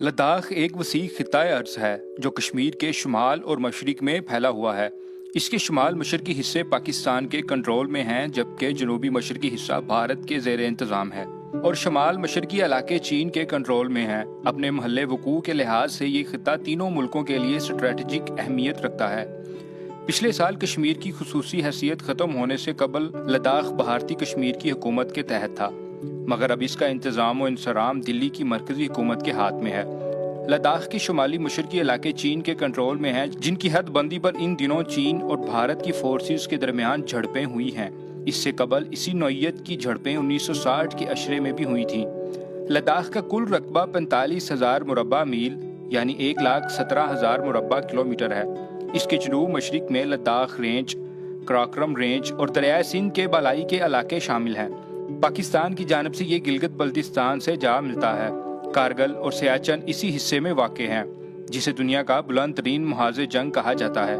लद्दाख एक वसी खित्ता अर्ज है जो कश्मीर के शुमाल और मशरिक में फैला हुआ है। इसके शुमाल मशरकी हिस्से पाकिस्तान के कंट्रोल में हैं, जबकि जनूबी मशरकी हिस्सा भारत के ज़ेर इंतज़ाम है और शुमाल मशरकी इलाके चीन के कंट्रोल में हैं। अपने महल्ले वकूअ के लिहाज से ये खित्ता तीनों मुल्कों के लिए स्ट्रेटजिक अहमियत रखता है। पिछले साल कश्मीर की खुसूसी हैसियत ख़त्म होने से कबल लद्दाख भारतीय कश्मीर की हुकूमत के तहत था, मगर अब इसका इंतज़ाम और इंसराम दिल्ली की मरकजी हुकूमत के हाथ में है। लद्दाख के शुमाली मशरकी इलाके चीन के कंट्रोल में हैं, जिनकी हदबंदी पर इन दिनों चीन और भारत की फोर्सेस के दरमियान झड़पें हुई हैं। इससे कबल इसी नौइयत की झड़पें 1960 के अशरे में भी हुई थीं। लद्दाख का कुल रकबा 45,000 मुरब्बा मील यानी 1,17,000 मुरब्बा किलोमीटर है। इसके जनूब मशरिक में लद्दाख रेंज, कराकोरम रेंज और दरियाए सिंध के बालाई के इलाके शामिल हैं। पाकिस्तान की जानब से ये गिलगित बल्तिस्तान से जा मिलता है। कारगिल और सियाचिन इसी हिस्से में वाक़ हैं, जिसे दुनिया का बुलंद तरीन मुहाज़े जंग कहा जाता है।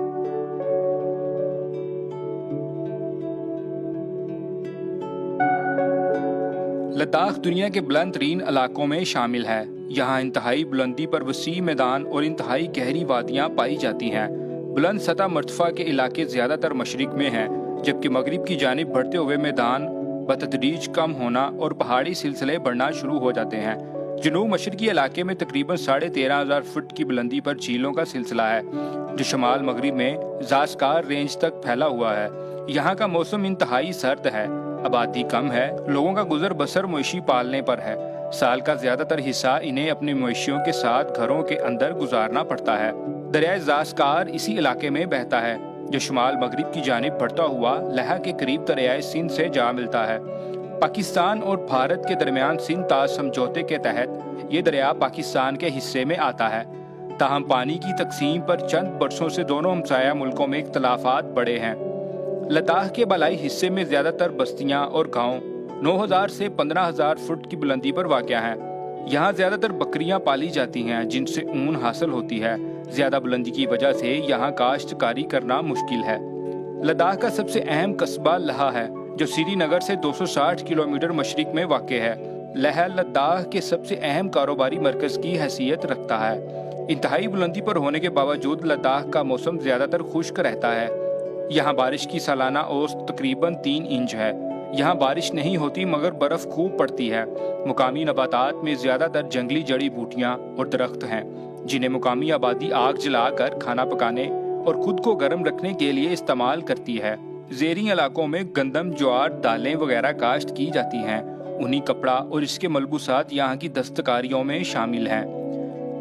लद्दाख दुनिया के बुलंद तरीन इलाकों में शामिल है। यहाँ इंतहाई बुलंदी पर वसी मैदान और इंतहाई गहरी वादियाँ पाई जाती हैं। बुलंद सतह मर्तफा के इलाके ज़्यादातर मशरिक में हैं, जबकि मगरिब की जानिब बढ़ते हुए मैदान बतदरीज कम होना और पहाड़ी सिलसिले बढ़ना शुरू हो जाते हैं। जनूब मशरकी इलाके में तकरीबन 13,500 फुट की बुलंदी पर झीलों का सिलसिला है, जो शमाल मगरिब में ज़ास्कार रेंज तक फैला हुआ है। यहाँ का मौसम इंतहाई सर्द है, आबादी कम है, लोगों का गुजर बसर मवेशी पालने पर है। साल का ज़्यादातर हिस्सा इन्हें अपने मवेशियों के साथ घरों के अंदर गुजारना पड़ता है। दरियाए ज़ास्कार इसी इलाके में बहता है, जो शुमाल मगरिब की जानिब बढ़ता हुआ लह के करीब दरियाए सिंध से जा मिलता है। पाकिस्तान और भारत के दरमियान सिंध ताज समझौते के तहत ये दरिया पाकिस्तान के हिस्से में आता है। ताहम पानी की तकसीम पर चंद बरसों से दोनों हमसाया मुल्कों में इख्तलाफात बढ़े हैं। लद्दाख के बालाई हिस्से में ज़्यादातर बस्तियाँ और गाँव 9,000 से 15,000 फुट की बुलंदी पर वाक़या हैं। यहाँ ज़्यादातर बकरियाँ पाली जाती हैं, जिनसे ऊन हासिल होती है। ज़्यादा बुलंदी की वजह से यहाँ काश्तकारी करना मुश्किल है। लद्दाख का सबसे अहम कस्बा लहा है, जो श्रीनगर से 260 किलोमीटर मशरिक में वाक़ है। लह लद्दाख के सबसे अहम कारोबारी मरकज़ की हैसियत रखता है। इंतहाई बुलंदी पर होने के बावजूद लद्दाख का मौसम ज़्यादातर खुश्क रहता है। यहाँ बारिश की सालाना औसत तकरीबन 3 इंच है। यहाँ बारिश नहीं होती, मगर बर्फ़ खूब पड़ती है। मुकामी नबातात में ज़्यादातर जंगली जड़ी बूटियाँ और दरख्त हैं, जिन्हें मुकामी आबादी आग जलाकर खाना पकाने और खुद को गर्म रखने के लिए इस्तेमाल करती है। ज़ेरी इलाकों में गंदम, ज्वार, दालें वगैरह काश्त की जाती हैं। ऊनी कपड़ा और इसके मलबूसात यहाँ की दस्तकारियों में शामिल हैं।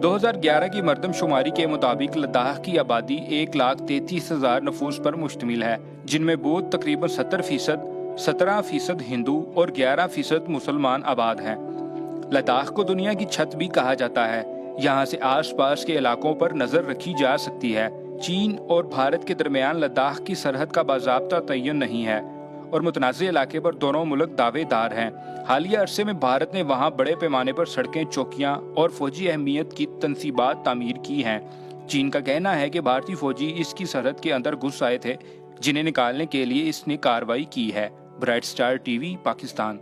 2011 की मरदमशुमारी के मुताबिक लद्दाख की आबादी 1,33,000 नफूस पर मुश्तमिल है, जिनमें बौद्ध तकरीबन 70%, 17% हिंदू और 11% मुसलमान आबाद हैं। लद्दाख को दुनिया की छत भी कहा जाता है। यहाँ से आसपास के इलाकों पर नज़र रखी जा सकती है। चीन और भारत के दरमियान लद्दाख की सरहद का बाज़ाब्ता तय्युन नहीं है और मुतनाज़े इलाके पर दोनों मुल्क दावेदार हैं। हालिया अरसे में भारत ने वहाँ बड़े पैमाने पर सड़कें, चौकियाँ और फौजी अहमियत की तनसीबात तामीर की हैं। चीन का कहना है कि भारतीय फौजी इसकी सरहद के अंदर घुस आए थे, जिन्हें निकालने के लिए इसने कार्रवाई की है। Bright star TV, Pakistan.